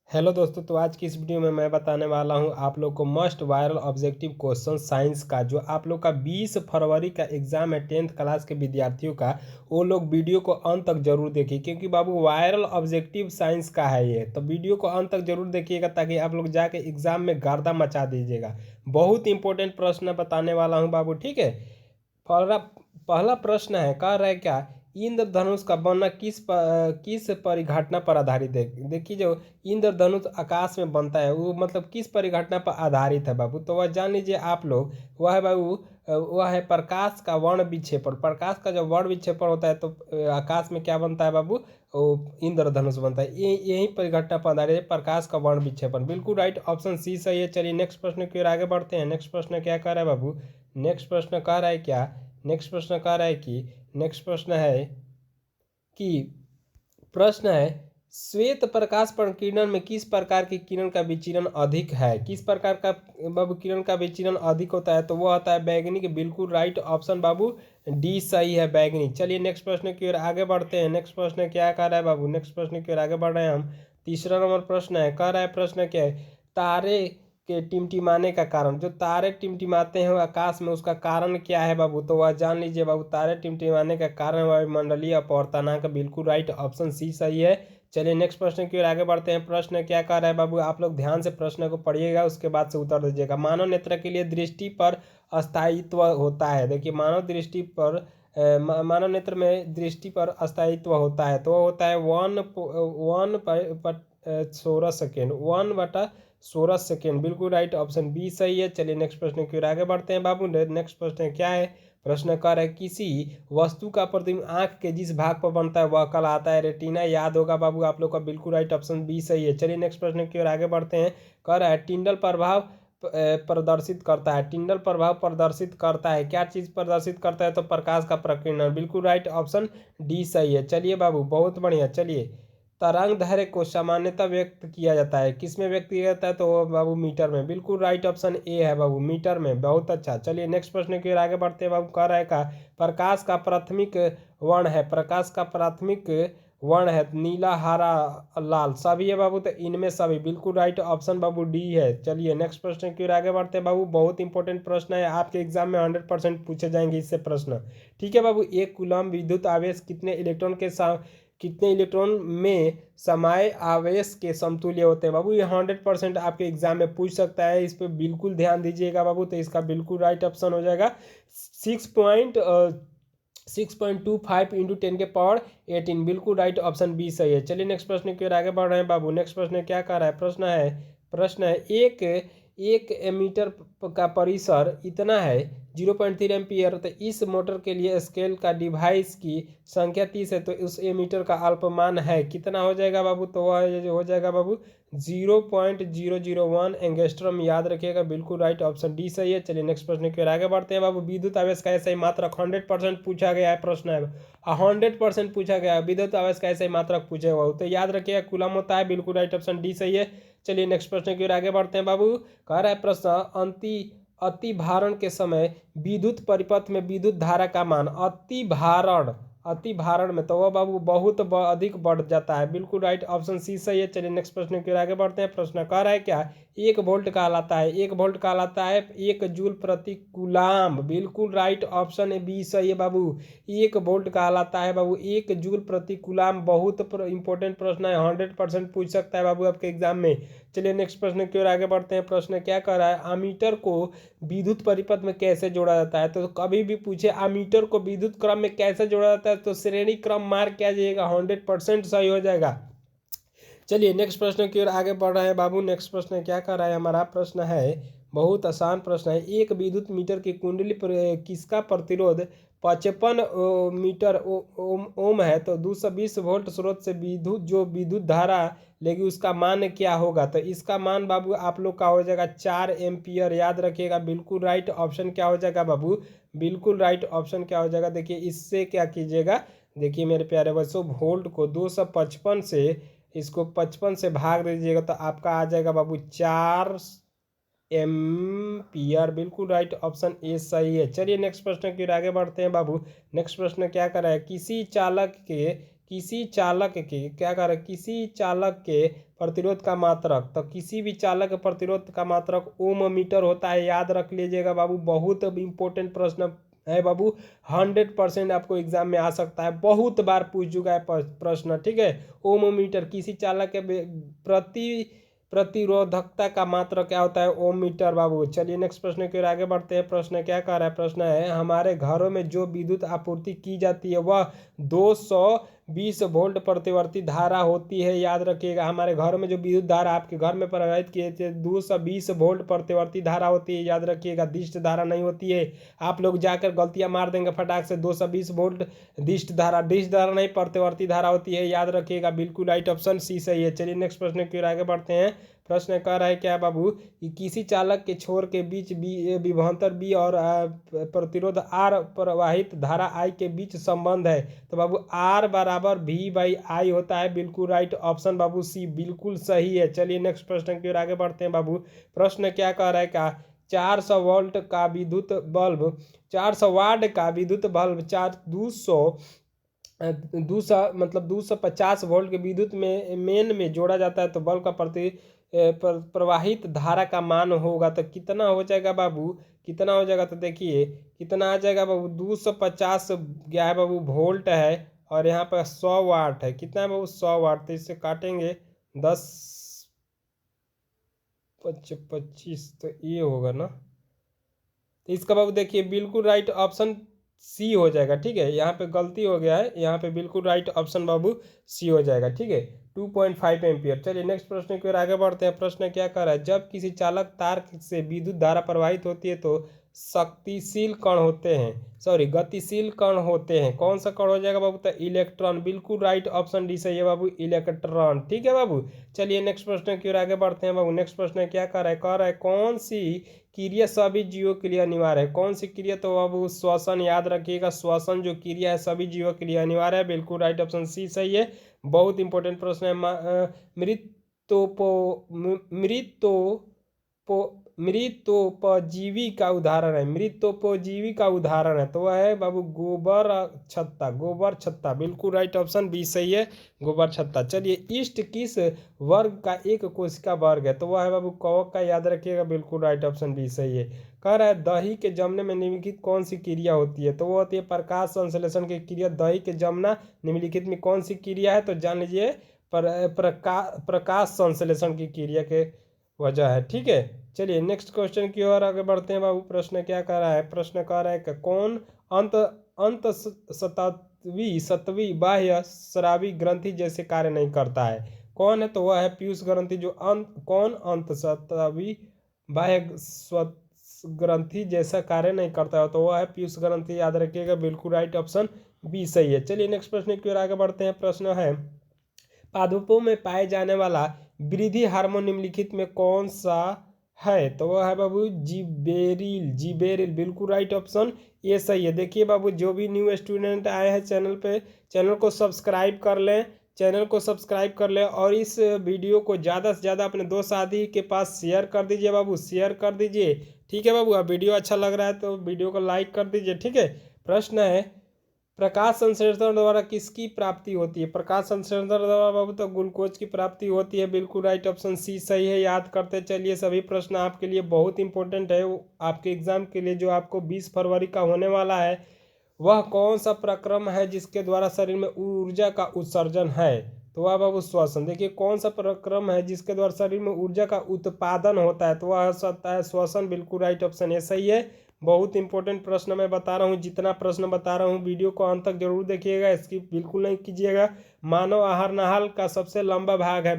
Hello दोस्तों, तो आज की इस वीडियो में मैं बताने वाला हूं आप लोग को must viral objective question science का, जो आप लोग का 20 फरवरी का एग्जाम है 10th क्लास के विद्यार्थियों का। वो लोग वीडियो को अंत तक जरूर देखिए, क्योंकि बाबू वायरल ऑब्जेक्टिव साइंस का है ये। तो वीडियो को अंत तक जरूर देखिएगा ताकि आप लोग जाके एग्जाम में गर्दा मचा दीजिएगा। बहुत इंपॉर्टेंट प्रश्न बताने वाला हूँ बाबू, ठीक है। पहला पहला प्रश्न है, कह रहा है क्या, इंद्रधनुष का बनना किस परिघटना पर आधारित है। देखिए, जो इंद्रधनुष आकाश में बनता है वो मतलब किस परिघटना पर आधारित है बाबू, तो वह जान लीजिए आप लोग। वह है बाबू, वह है प्रकाश का वर्ण विक्षेपण। प्रकाश का जब वर्ण विक्षेपण होता है तो आकाश में क्या बनता है बाबू, वो इंद्रधनुष बनता है। ये यही परिघटना पर आधारित है, प्रकाश का वर्ण विक्षेपण। बिल्कुल राइट, ऑप्शन सी सही है। चलिए नेक्स्ट प्रश्न की ओर आगे बढ़ते हैं। नेक्स्ट प्रश्न क्या कह रहा है बाबू, नेक्स्ट प्रश्न कह रहा है क्या, नेक्स्ट प्रश्न कह रहा है कि नेक्स्ट प्रश्न है कि प्रश्न है, श्वेत प्रकाश प्रकीर्णन में किस प्रकार की किरण का विचलन अधिक है। किस प्रकार का बाबू किरण का विचलन अधिक होता है, तो वह होता है बैगनी के। बिल्कुल राइट ऑप्शन बाबू डी सही है, बैगनी। चलिए नेक्स्ट प्रश्न की ओर आगे बढ़ते हैं। नेक्स्ट प्रश्न क्या कह रहा है बाबू, नेक्स्ट प्रश्न की ओर आगे बढ़ रहे हैं हम। तीसरा नंबर प्रश्न है, कह रहा है प्रश्न क्या है, तारे के टिमटिमाने का कारण। जो तारे टिमटिमाते हैं आकाश में, उसका कारण क्या है बाबू, तो वह जान लीजिए बाबू। तारे टिमटिमाने का कारण वायुमंडलीय अपवर्तनांक। बिल्कुल राइट, ऑप्शन सी सही है। चलिए नेक्स्ट प्रश्न की ओर आगे बढ़ते हैं। प्रश्न क्या कह रहा है बाबू, आप लोग ध्यान से प्रश्न को पढ़िएगा, उसके बाद से उत्तर दीजिएगा। मानव नेत्र के लिए दृष्टि पर अस्थायित्व होता है। देखिए, मानव नेत्र में दृष्टि पर अस्थायित्व होता है, तो वो होता है 1/16 सेकेंड, 1/16 सेकेंड। बिल्कुल राइट, ऑप्शन बी सही है। चलिए नेक्स्ट प्रश्न की ओर आगे बढ़ते हैं बाबू। नेक्स्ट प्रश्न क्या है, प्रश्न कर है, किसी वस्तु का प्रतिबिंब आंख के जिस भाग पर बनता है वह कहलाता है रेटिना। याद होगा बाबू आप लोग का। बिल्कुल राइट, ऑप्शन बी सही है। चलिए नेक्स्ट प्रश्न की ओर आगे बढ़ते हैं। कह रहा है, टिंडल प्रभाव प्रदर्शित करता है। टिंडल प्रभाव प्रदर्शित करता है, क्या चीज प्रदर्शित करता है, तो प्रकाश का प्रकीर्णन। बिल्कुल राइट, ऑप्शन डी सही है। चलिए बाबू, बहुत बढ़िया। चलिए, तरंग दैर्घ्य को सामान्यतः व्यक्त किया जाता है, किस में व्यक्त किया जाता है, तो वो बाबू मीटर में। बिल्कुल राइट, ऑप्शन ए है बाबू, मीटर में। बहुत अच्छा। चलिए नेक्स्ट प्रश्न की ओर आगे बढ़ते हैं बाबू। कह रहा है का, प्रकाश का प्राथमिक वर्ण है, प्रकाश का प्राथमिक वर्ण है नीला, हरा, लाल, सभी है बाबू, तो इनमें सभी। बिल्कुल राइट, ऑप्शन बाबू डी है। चलिए नेक्स्ट प्रश्न की ओर आगे बढ़ते हैं बाबू। बहुत इंपॉर्टेंट प्रश्न है, आपके एग्जाम में 100% पूछे जाएंगे इससे प्रश्न, ठीक है बाबू। एक कूलम विद्युत आवेश कितने इलेक्ट्रॉन में समाये आवेश के समतुल्य होते हैं बाबू। ये 100% आपके एग्जाम में पूछ सकता है, इस पर बिल्कुल ध्यान दीजिएगा बाबू। तो इसका बिल्कुल राइट ऑप्शन हो जाएगा 6.25 इंटू 10 के पावर 18। बिल्कुल राइट, ऑप्शन बी सही है। चलिए नेक्स्ट प्रश्न की ओर आगे बढ़ रहे हैं बाबू। नेक्स्ट प्रश्न क्या कर रहा है, प्रश्न है एक एक एमीटर का परिसर इतना है 0.3 एम्पियर। तो इस मोटर के लिए स्केल का डिवाइस की संख्या 30 है, तो उस एमीटर का अल्पमान है कितना हो जाएगा बाबू, तो वह हो जाएगा बाबू 0.001 एंगस्ट्रम। याद रखिएगा। बिल्कुल राइट, ऑप्शन डी सही है। चलिए नेक्स्ट प्रश्न की ओर आगे बढ़ते हैं बाबू। विद्युत आवेश का ऐसा ही मात्रक 100% पूछा गया है, प्रश्न है 100% पूछा गया है। विद्युत आवेश का ऐसा ही मात्रक पूछे हुआ, तो याद रखिएगा कूलम होता है। बिल्कुल राइट, ऑप्शन डी सही है। चलिए नेक्स्ट प्रश्न की ओर आगे बढ़ते हैं बाबू। कह रहा है प्रश्न, अति भारण के समय विद्युत परिपथ में विद्युत धारा का मान। अति भारण में तो वह बाबू बहुत अधिक बढ़ जाता है। बिल्कुल राइट, ऑप्शन सी सही है। चलिए नेक्स्ट प्रश्न की ओर आगे बढ़ते हैं। प्रश्न कह रहा है क्या, 1 वोल्ट कहलाता है, 1 वोल्ट कहलाता है 1 जूल प्रति कूलाम। बिल्कुल राइट, ऑप्शन बी सही है बाबू। 1 वोल्ट कहलाता है बाबू 1 जूल प्रति कूलाम। बहुत इंपॉर्टेंट प्रश्न है, 100% पूछ सकता है बाबू आपके एग्जाम में। चलिए नेक्स्ट प्रश्न की ओर आगे बढ़ते हैं। प्रश्न क्या कर रहा है, अमीटर को विद्युत परिपथ में कैसे जोड़ा जाता है। तो कभी भी पूछे अमीटर को विद्युत क्रम में कैसे जोड़ा जाता है, तो श्रेणी क्रम मार्क क्या जाइएगा, 100% सही हो जाएगा। चलिए नेक्स्ट प्रश्न की ओर आगे बढ़ रहे हैं बाबू। नेक्स्ट प्रश्न क्या कर रहा है हमारा, प्रश्न है बहुत आसान प्रश्न है। एक विद्युत मीटर की कुंडली पर किसका प्रतिरोध 55 मीटर ओम है, तो 220 वोल्ट स्रोत से विद्युत धारा लेगी, उसका मान क्या होगा। तो इसका मान बाबू आप लोग का हो जाएगा 4 एम्पियर। याद रखिएगा। बिल्कुल राइट, ऑप्शन क्या हो जाएगा बाबू, बिल्कुल राइट, ऑप्शन क्या हो जाएगा। देखिए इससे क्या कीजिएगा, देखिए मेरे प्यारे बच्चों, वोल्ट को 255 से, इसको 55 से भाग दीजिएगा तो आपका आ जाएगा बाबू 4 एम्पियर। बिल्कुल राइट, ऑप्शन ए सही है। चलिए नेक्स्ट प्रश्न की ओर आगे बढ़ते हैं बाबू। नेक्स्ट प्रश्न क्या कर रहा है, किसी चालक के किसी चालक के क्या कर रहे, किसी चालक के प्रतिरोध का मात्रक, तो किसी भी चालक के प्रतिरोध का मात्रक ओम मीटर होता है, याद रख लीजिएगा बाबू, बहुत इंपॉर्टेंट प्रश्न है बाबू। 100% आपको एग्जाम में आ सकता है, बहुत बार पूछ चुका है प्रश्न, ठीक है। ओम मीटर, किसी चालक के प्रतिरोधकता का मात्रा क्या होता है, ओम मीटर बाबू। चलिए नेक्स्ट प्रश्न की ओर आगे बढ़ते हैं। प्रश्न क्या कर रहा है, प्रश्न है हमारे घरों में जो विद्युत आपूर्ति की जाती है वह 220 वोल्ट प्रतिवर्ती धारा होती है, याद रखिएगा। हमारे घर में जो विद्युत धारा आपके घर में प्रवाहित किए थे 220 वोल्ट प्रतिवर्ती धारा होती है, याद रखिएगा, दिष्ट धारा नहीं होती है। आप लोग जाकर गलतियां मार देंगे फटाक से, 220 वोल्ट दिष्ट धारा नहीं प्रतिवर्ती धारा होती है, याद रखिएगा। बिल्कुल राइट ऑप्शन सी सही है। चलिए नेक्स्ट प्रश्न की ओर आगे बढ़ते हैं। प्रश्न कह रहा है क्या बाबू कि किसी चालक के छोर के बीच विभवांतर बी और प्रतिरोध आर प्रवाहित धारा आई के बीच संबंध है, तो बाबू आर बराबर वी बाई आई होता है। बिल्कुल राइट ऑप्शन बाबू सी, बिल्कुल सही है। चलिए नेक्स्ट प्रश्न की ओर आगे बढ़ते हैं बाबू। प्रश्न क्या कह रहा है, क्या 400 वोल्ट का विद्युत बल्ब, 400 वाट का विद्युत बल्ब 200 मतलब 250 वोल्ट के विद्युत में मेन में जोड़ा जाता है, तो बल्ब का प्रवाहित धारा का मान होगा, तो कितना हो जाएगा बाबू, कितना हो जाएगा, तो देखिए कितना आ जाएगा बाबू, 250 क्या है बाबू वोल्ट है, और यहाँ पर 100 वाट है, कितना है बाबू 100 वाट, तो इससे काटेंगे 10 25, तो ये होगा ना, तो इसका बाबू देखिए बिल्कुल राइट ऑप्शन सी हो जाएगा, ठीक है। यहाँ पे गलती हो गया है, यहाँ पे बिल्कुल राइट ऑप्शन बाबू सी हो जाएगा, ठीक है, 2.5 एम्पियर। चलिए नेक्स्ट प्रश्न की ओर आगे बढ़ते हैं। प्रश्न क्या कर रहा है, जब किसी चालक तार से विद्युत धारा प्रवाहित होती है तो शक्तिशील कण होते हैं, सॉरी गतिशील कण होते हैं, कौन सा कण हो जाएगा बाबू, तो इलेक्ट्रॉन। बिल्कुल राइट ऑप्शन डी सही है बाबू, इलेक्ट्रॉन, ठीक है बाबू। चलिए नेक्स्ट प्रश्न की ओर आगे बढ़ते हैं बाबू। नेक्स्ट प्रश्न क्या कर रहा है, कह रहा है कौन सी क्रिया सभी जीवों के लिए अनिवार्य है, कौन सी क्रिया, तो बाबू श्वसन, याद रखिएगा, श्वसन जो क्रिया है सभी जीवों के लिए अनिवार्य है। बिल्कुल राइट ऑप्शन सी सही है। बहुत इंपॉर्टेंट प्रश्न है। मृतोपो मृतोपो मृतोपजीवी का उदाहरण है, मृतोपजीवी का उदाहरण है, तो वह है बाबू गोबर छत्ता, गोबर छत्ता। बिल्कुल राइट ऑप्शन बी सही है, गोबर छत्ता। चलिए ईस्ट किस वर्ग का एक कोशिका वर्ग है, तो वह है बाबू कवक का, याद रखिएगा। बिल्कुल राइट ऑप्शन बी सही है। कह रहा है दही के जमने में निम्नलिखित कौन सी क्रिया होती है, तो वो होती है प्रकाश संश्लेषण की क्रिया। दही के जमना निम्नलिखित में कौन सी क्रिया है, तो जान लीजिए प्रकाश संश्लेषण की क्रिया के वजह है, ठीक है। चलिए नेक्स्ट क्वेश्चन की ओर आगे बढ़ते हैं बाबू। प्रश्न क्या कर रहा है, प्रश्न कह रहा है कि कौन अंत अंत सतवी बाह्य स्रावी ग्रंथि जैसे कार्य नहीं करता है, कौन है, तो वह है पीयूष ग्रंथि। जो कौन अंत सतवी बाह्य ग्रंथि जैसा कार्य नहीं करता है, तो वह है पीयूष ग्रंथि, याद रखिएगा। बिल्कुल राइट ऑप्शन बी सही है। चलिए नेक्स्ट प्रश्न की ओर आगे बढ़ते हैं। प्रश्न है पादपों में पाए जाने वाला वृद्धि हार्मोन निम्नलिखित में कौन सा है, तो वह है बाबू जिबेरिल, जिबेरिल। बिल्कुल राइट ऑप्शन ये सही है। देखिए बाबू, जो भी न्यू स्टूडेंट आए हैं चैनल पे, चैनल को सब्सक्राइब कर लें, चैनल को सब्सक्राइब कर लें, और इस वीडियो को ज़्यादा से ज़्यादा अपने दोस्त साथी के पास शेयर कर दीजिए बाबू, शेयर कर दीजिए, ठीक है बाबू। अब वीडियो अच्छा लग रहा है तो वीडियो को लाइक कर दीजिए, ठीक है। प्रश्न है प्रकाश संश्लेषण द्वारा किसकी प्राप्ति होती है, प्रकाश संश्लेषण द्वारा बाबू तो ग्लूकोज की प्राप्ति होती है। बिल्कुल राइट ऑप्शन सी सही है। याद करते चलिए, सभी प्रश्न आपके लिए बहुत इंपॉर्टेंट है, आपके एग्जाम के लिए जो आपको 20 फरवरी का होने वाला है। वह कौन सा प्रक्रम है जिसके द्वारा शरीर में ऊर्जा का उत्सर्जन है, तो वह बाबू श्वसन। देखिए कौन सा प्रक्रम है जिसके द्वारा शरीर में ऊर्जा का उत्पादन होता है, तो वह होता है श्वसन। बिल्कुल राइट ऑप्शन ये सही है। बहुत इंपॉर्टेंट प्रश्न मैं बता रहा हूँ, जितना प्रश्न बता रहा हूँ वीडियो को अंत तक जरूर देखिएगा, इसकी बिल्कुल नहीं कीजिएगा। मानव आहार नाल का सबसे लंबा भाग है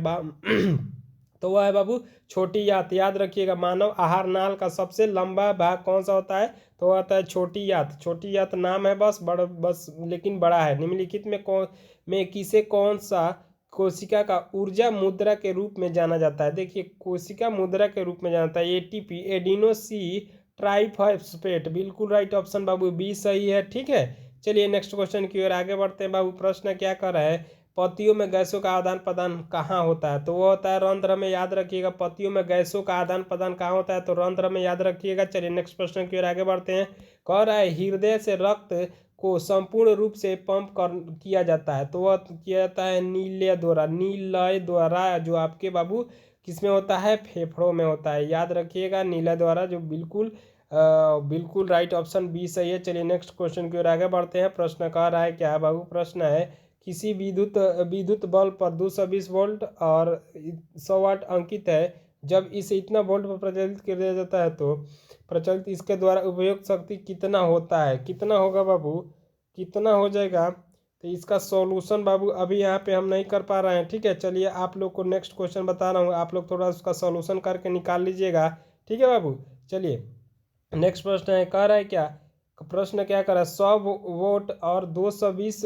तो वह है बाबू छोटी यात, याद रखिएगा। मानव आहार नाल का सबसे लंबा भाग कौन सा होता है, तो वह होता है छोटी यात। छोटी यात नाम है बस लेकिन बड़ा है। निम्नलिखित में किसे कौन सा कोशिका का ऊर्जा मुद्रा के रूप में जाना जाता है, देखिए कोशिका मुद्रा के रूप में जाना जाता है एटीपी, एडिनोसी ट्राइफॉस्फेट। बिल्कुल राइट ऑप्शन बाबू बी सही है, ठीक है। चलिए नेक्स्ट क्वेश्चन की ओर आगे बढ़ते हैं बाबू। प्रश्न क्या कर रहा है, पतियों में गैसों का आदान प्रदान कहाँ होता है, तो वो होता है रंध्र में, याद रखिएगा। पतियों में गैसों का आदान प्रदान कहाँ होता है, तो रंध्र में, याद रखिएगा। चलिए नेक्स्ट प्रश्न की ओर आगे बढ़ते हैं। कह रहा है हृदय से रक्त को संपूर्ण रूप से पंप कर किया जाता है तो वह किया जाता है नीलय द्वारा, जो आपके बाबू किसमें होता है, फेफड़ों में होता है। याद रखिएगा, नीलय द्वारा, जो बिल्कुल राइट ऑप्शन बी सही है। चलिए नेक्स्ट क्वेश्चन की ओर आगे बढ़ते हैं। प्रश्न कह रहा है क्या बाबू, प्रश्न है किसी विद्युत बल्ब पर 220 वोल्ट और 100 वाट अंकित है। जब इसे इतना वोल्ट पर प्रज्वलित कर दिया जाता है तो प्रचलित इसके द्वारा उपयुक्त शक्ति कितना होता है, कितना होगा बाबू, कितना हो जाएगा। तो इसका सॉल्यूशन बाबू अभी यहाँ पे हम नहीं कर पा रहे हैं, ठीक है। चलिए आप लोग को नेक्स्ट क्वेश्चन बता रहा हूँ, आप लोग थोड़ा उसका सॉल्यूशन करके निकाल लीजिएगा, ठीक है बाबू। चलिए नेक्स्ट प्रश्न है, कह रहा है क्या, प्रश्न क्या कर रहा है, 100 वोल्ट और 220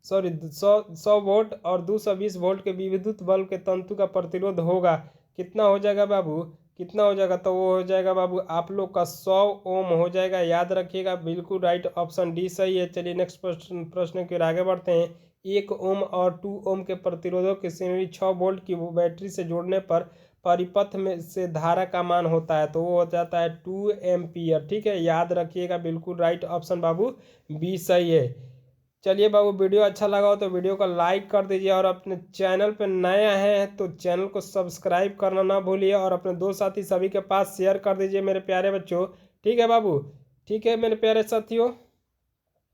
सॉरी 100 वोल्ट और 220 वोल्ट के विद्युत बल्ब के तंतु का प्रतिरोध होगा, कितना हो जाएगा बाबू, कितना हो जाएगा। तो वो हो जाएगा बाबू आप लोग का 100 ओम हो जाएगा। याद रखिएगा, बिल्कुल राइट ऑप्शन डी सही है। चलिए नेक्स्ट प्रश्न की ओर आगे बढ़ते हैं। 1 ओम और 2 ओम के प्रतिरोधों के श्रेणी 6 वोल्ट की बैटरी से जोड़ने पर परिपथ में से धारा का मान होता है तो वो हो जाता है 2 एम्पियर, ठीक है। याद रखिएगा, बिल्कुल राइट ऑप्शन बाबू बी सही है। चलिए बाबू, वीडियो अच्छा लगा हो तो वीडियो को लाइक कर दीजिए और अपने चैनल पर नया है तो चैनल को सब्सक्राइब करना ना भूलिए और अपने दोस्त साथी सभी के पास शेयर कर दीजिए मेरे प्यारे बच्चों, ठीक है बाबू, ठीक है मेरे प्यारे साथियों।